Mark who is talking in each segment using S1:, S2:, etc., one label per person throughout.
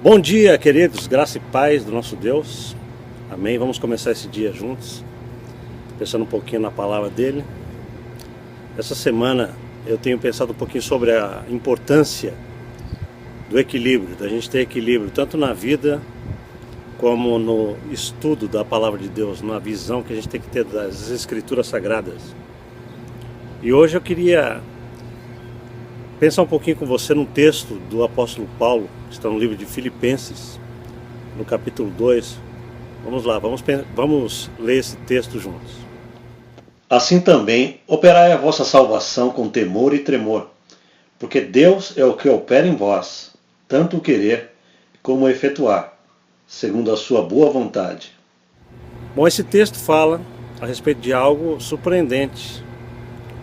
S1: Bom dia, queridos, graça e paz do nosso Deus, amém. Vamos começar esse dia juntos, pensando um pouquinho na palavra dele. Essa semana eu tenho pensado um pouquinho sobre a importância do equilíbrio, da gente ter equilíbrio tanto na vida como no estudo da palavra de Deus, na visão que a gente tem que ter das Escrituras Sagradas. E hoje eu queria pensar um pouquinho com você num texto do apóstolo Paulo, que está no livro de Filipenses, no capítulo 2. Vamos lá, vamos ler esse texto juntos. Assim também, operai a vossa salvação com temor e tremor, porque Deus é o que opera em vós, tanto o querer como o efetuar, segundo a sua boa vontade. Bom, esse texto fala a respeito de algo surpreendente.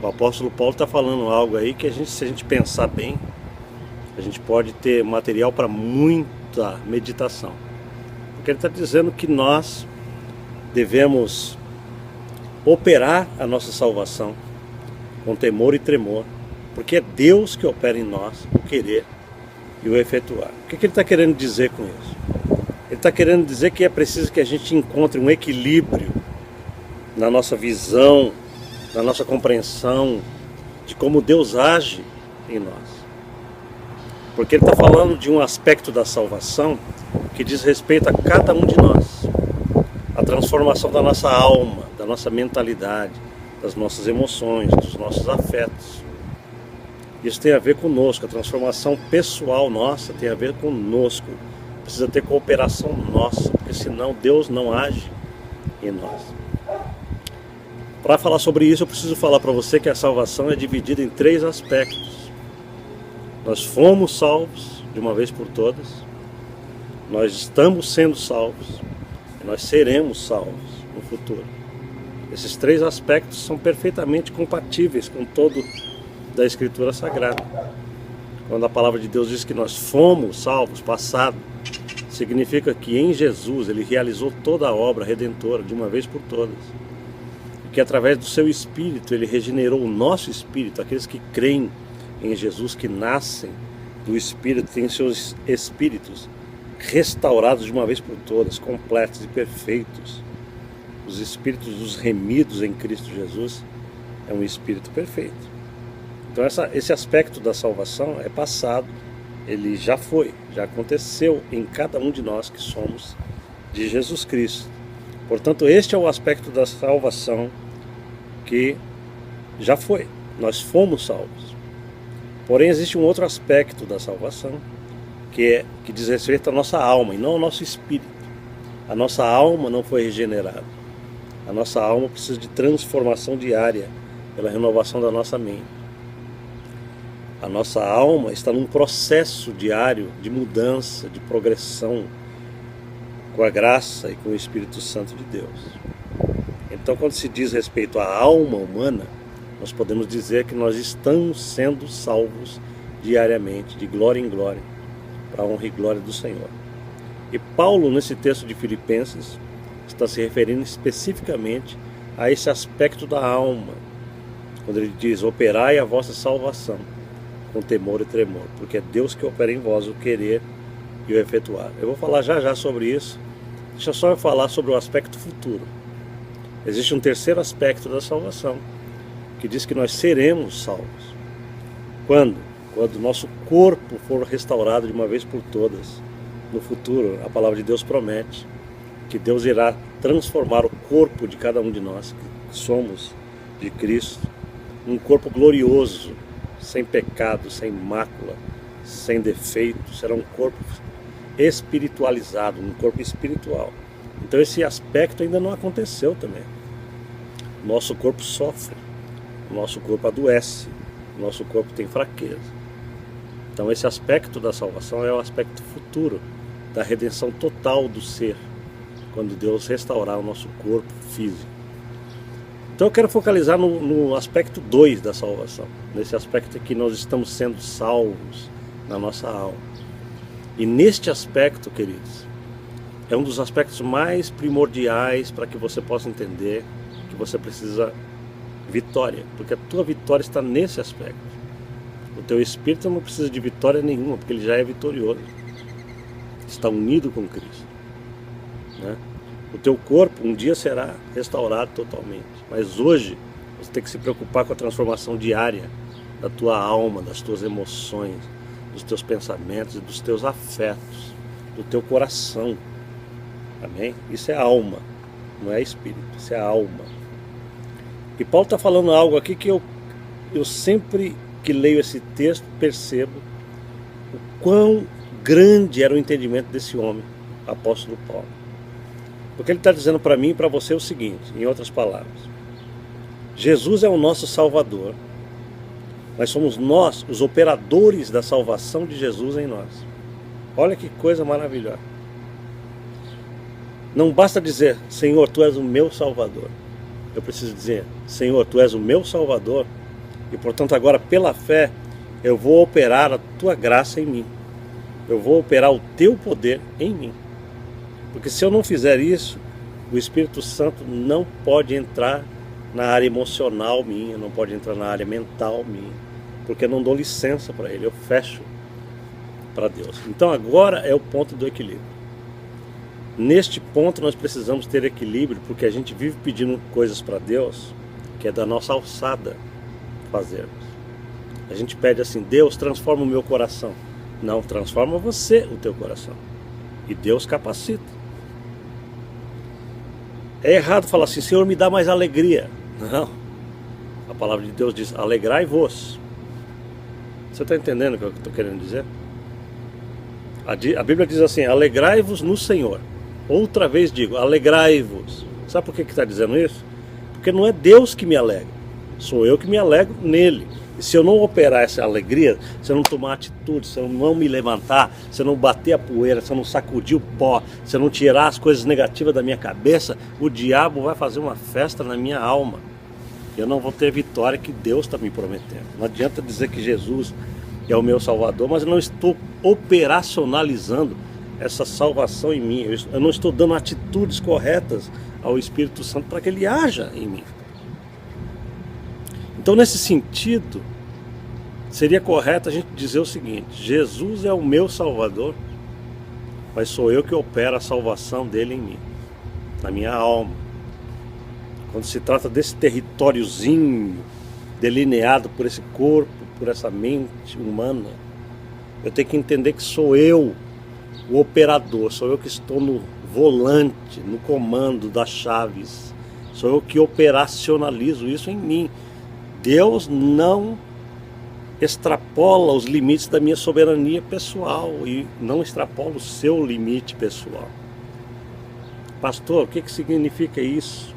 S1: O apóstolo Paulo está falando algo aí que se a gente pensar bem, a gente pode ter material para muita meditação. Porque ele está dizendo que nós devemos operar a nossa salvação com temor e tremor, porque é Deus que opera em nós o querer e o efetuar. O que ele está querendo dizer com isso? Ele está querendo dizer que é preciso que a gente encontre um equilíbrio na nossa visão, na nossa compreensão de como Deus age em nós. Porque ele está falando de um aspecto da salvação que diz respeito a cada um de nós. A transformação da nossa alma, da nossa mentalidade, das nossas emoções, dos nossos afetos. Isso tem a ver conosco, a transformação pessoal nossa tem a ver conosco. Precisa ter cooperação nossa, porque senão Deus não age em nós. Para falar sobre isso, eu preciso falar para você que a salvação é dividida em 3 aspectos. Nós fomos salvos de uma vez por todas, nós estamos sendo salvos e nós seremos salvos no futuro. Esses 3 aspectos são perfeitamente compatíveis com todo da Escritura Sagrada. Quando a palavra de Deus diz que nós fomos salvos, passado, significa que em Jesus Ele realizou toda a obra redentora de uma vez por todas. Que através do seu Espírito Ele regenerou o nosso espírito. Aqueles que creem em Jesus, que nascem do Espírito, têm seus espíritos restaurados de uma vez por todas, completos e perfeitos. Os espíritos dos remidos em Cristo Jesus é um espírito perfeito. Então esse aspecto da salvação é passado, ele já foi, já aconteceu em cada um de nós que somos de Jesus Cristo. Portanto, este é o aspecto da salvação que já foi. Nós fomos salvos. Porém, existe um outro aspecto da salvação que diz respeito à nossa alma e não ao nosso espírito. A nossa alma não foi regenerada. A nossa alma precisa de transformação diária pela renovação da nossa mente. A nossa alma está num processo diário de mudança, de progressão, com a graça e com o Espírito Santo de Deus. Então, quando se diz respeito à alma humana, nós podemos dizer que nós estamos sendo salvos diariamente, de glória em glória, para a honra e glória do Senhor. E Paulo, nesse texto de Filipenses, está se referindo especificamente a esse aspecto da alma, quando ele diz: operai a vossa salvação com temor e tremor, porque é Deus que opera em vós o querer e o efetuar. Eu vou falar já sobre isso. Deixa só eu falar sobre o aspecto futuro. Existe um terceiro aspecto da salvação, que diz que nós seremos salvos. Quando? Quando o nosso corpo for restaurado de uma vez por todas. No futuro, a palavra de Deus promete que Deus irá transformar o corpo de cada um de nós, que somos de Cristo, num corpo glorioso, sem pecado, sem mácula, sem defeito. Será um corpo espiritualizado, um corpo espiritual. Então esse aspecto ainda não aconteceu também. Nosso corpo sofre, nosso corpo adoece, nosso corpo tem fraqueza. Então esse aspecto da salvação é o aspecto futuro da redenção total do ser, quando Deus restaurar o nosso corpo físico. Então eu quero focalizar no aspecto 2 da salvação, nesse aspecto que nós estamos sendo salvos na nossa alma. E neste aspecto, queridos, é um dos aspectos mais primordiais para que você possa entender que você precisa vitória, porque a tua vitória está nesse aspecto. O teu espírito não precisa de vitória nenhuma, porque ele já é vitorioso. está unido com Cristo, né? O teu corpo um dia será restaurado totalmente, mas hoje você tem que se preocupar com a transformação diária da tua alma, das tuas emoções, dos teus pensamentos e dos teus afetos, do teu coração. Amém? Isso é alma, não é espírito, isso é alma. E Paulo está falando algo aqui que eu sempre que leio esse texto percebo o quão grande era o entendimento desse homem, apóstolo Paulo. Porque ele está dizendo para mim e para você o seguinte, em outras palavras: Jesus é o nosso Salvador, mas somos nós os operadores da salvação de Jesus em nós. Olha que coisa maravilhosa. Não basta dizer, Senhor, Tu és o meu Salvador. Eu preciso dizer, Senhor, Tu és o meu Salvador, e portanto agora pela fé eu vou operar a Tua graça em mim. Eu vou operar o Teu poder em mim. Porque se eu não fizer isso, o Espírito Santo não pode entrar na área emocional minha, não pode entrar na área mental minha, porque eu não dou licença para Ele, eu fecho para Deus. Então agora é o ponto do equilíbrio. Neste ponto nós precisamos ter equilíbrio, porque a gente vive pedindo coisas para Deus que é da nossa alçada fazermos. A gente pede assim, Deus, transforma o meu coração. Não, transforma você o teu coração. E Deus capacita. É errado falar assim, Senhor, me dá mais alegria. Não. A palavra de Deus diz, alegrai-vos. Você está entendendo o que eu estou querendo dizer? A Bíblia diz assim, alegrai-vos no Senhor. Outra vez digo, alegrai-vos. Sabe por que está dizendo isso? Porque não é Deus que me alegra, sou eu que me alegro nele. E se eu não operar essa alegria, se eu não tomar atitude, se eu não me levantar, se eu não bater a poeira, se eu não sacudir o pó, se eu não tirar as coisas negativas da minha cabeça, o diabo vai fazer uma festa na minha alma. Eu não vou ter a vitória que Deus está me prometendo. Não adianta dizer que Jesus é o meu Salvador, mas eu não estou operacionalizando essa salvação em mim. Eu não estou dando atitudes corretas ao Espírito Santo para que Ele haja em mim. Então, nesse sentido, seria correto a gente dizer o seguinte: Jesus é o meu Salvador, mas sou eu que opero a salvação dele em mim, na minha alma. Quando se trata desse territóriozinho delineado por esse corpo, por essa mente humana, eu tenho que entender que sou eu o operador, sou eu que estou no volante, no comando das chaves, sou eu que operacionalizo isso em mim. Deus não extrapola os limites da minha soberania pessoal e não extrapola o seu limite pessoal. Pastor, o que significa isso?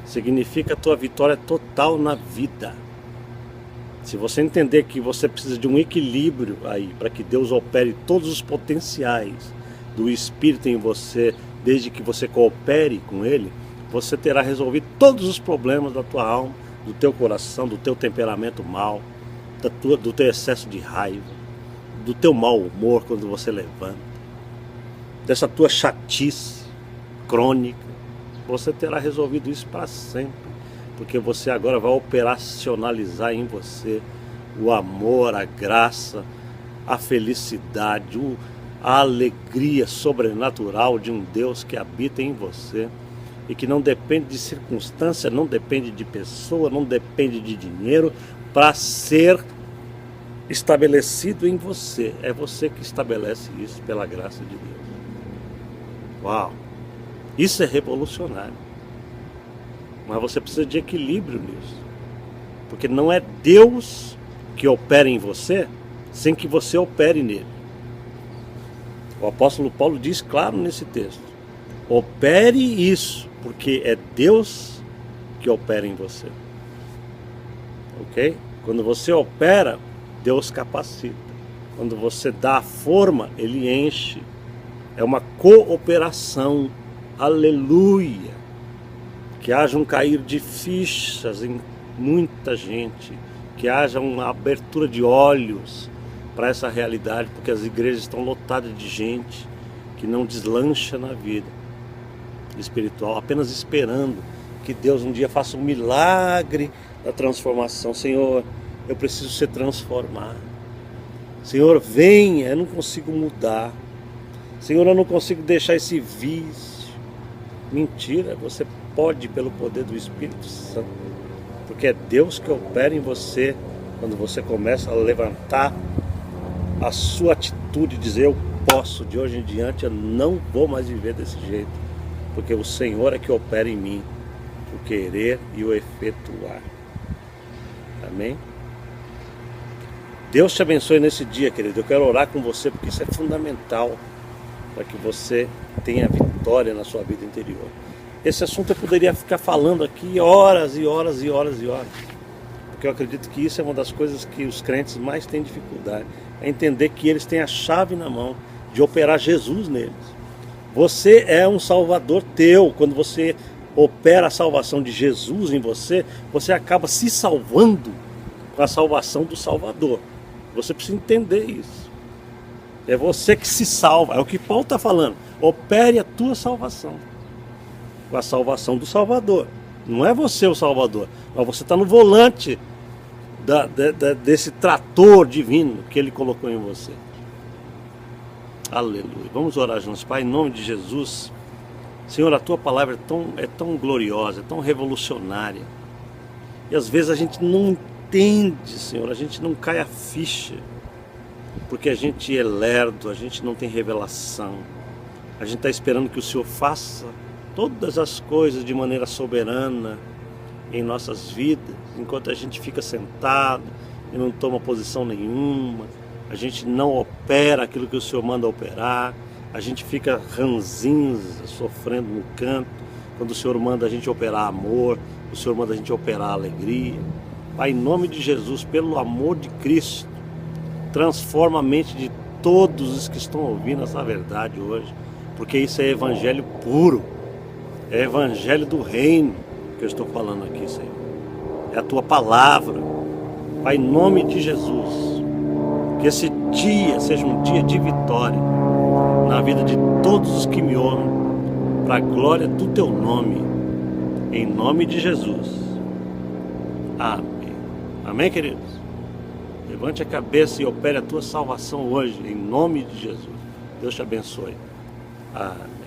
S1: Significa a tua vitória total na vida. Se você entender que você precisa de um equilíbrio aí, para que Deus opere todos os potenciais do Espírito em você, desde que você coopere com Ele, você terá resolvido todos os problemas da tua alma, do teu coração, do teu temperamento mau, do teu excesso de raiva, do teu mau humor quando você levanta, dessa tua chatice crônica. Você terá resolvido isso para sempre, porque você agora vai operacionalizar em você o amor, a graça, a felicidade, a alegria sobrenatural de um Deus que habita em você e que não depende de circunstância, não depende de pessoa, não depende de dinheiro para ser estabelecido em você. É você que estabelece isso pela graça de Deus. Uau! Isso é revolucionário. Mas você precisa de equilíbrio nisso. Porque não é Deus que opera em você sem que você opere nele. O apóstolo Paulo diz claro nesse texto: opere isso, porque é Deus que opera em você. Ok? Quando você opera, Deus capacita. Quando você dá a forma, Ele enche. É uma cooperação. Aleluia! Que haja um cair de fichas em muita gente, que haja uma abertura de olhos para essa realidade, porque as igrejas estão lotadas de gente que não deslancha na vida espiritual, apenas esperando que Deus um dia faça um milagre da transformação. Senhor, eu preciso ser transformado. Senhor, venha, eu não consigo mudar. Senhor, eu não consigo deixar esse vício. Mentira, você pode pelo poder do Espírito Santo, porque é Deus que opera em você quando você começa a levantar a sua atitude, dizer: eu posso, de hoje em diante eu não vou mais viver desse jeito, porque o Senhor é que opera em mim o querer e o efetuar. Amém? Deus te abençoe nesse dia, querido. Eu quero orar com você, porque isso é fundamental para que você tenha vitória na sua vida interior. Esse assunto eu poderia ficar falando aqui horas e horas e horas e horas, porque eu acredito que isso é uma das coisas que os crentes mais têm dificuldade, é entender que eles têm a chave na mão de operar Jesus neles. Você é um salvador teu. Quando você opera a salvação de Jesus em você, você acaba se salvando com a salvação do Salvador. Você precisa entender isso. É você que se salva, é o que Paulo está falando. Opere a tua salvação com a salvação do Salvador. Não é você o Salvador, mas você está no volante desse trator divino que Ele colocou em você. Aleluia. Vamos orar juntos. Pai, em nome de Jesus. Senhor, a Tua palavra é tão gloriosa, é tão revolucionária. E às vezes a gente não entende, Senhor, a gente não cai a ficha, porque a gente é lerdo, a gente não tem revelação. A gente está esperando que o Senhor faça todas as coisas de maneira soberana em nossas vidas, enquanto a gente fica sentado e não toma posição nenhuma, a gente não opera aquilo que o Senhor manda operar, a gente fica ranzinza, sofrendo no canto, quando o Senhor manda a gente operar amor, o Senhor manda a gente operar alegria. Pai, em nome de Jesus, pelo amor de Cristo, transforma a mente de todos os que estão ouvindo essa verdade hoje, porque isso é evangelho puro, é evangelho do reino que eu estou falando aqui, Senhor. É a Tua palavra. Pai, em nome de Jesus, que esse dia seja um dia de vitória na vida de todos os que me ouvem, para a glória do Teu nome, em nome de Jesus. Amém. Amém, queridos? Levante a cabeça e opere a tua salvação hoje, em nome de Jesus. Deus te abençoe. Amém.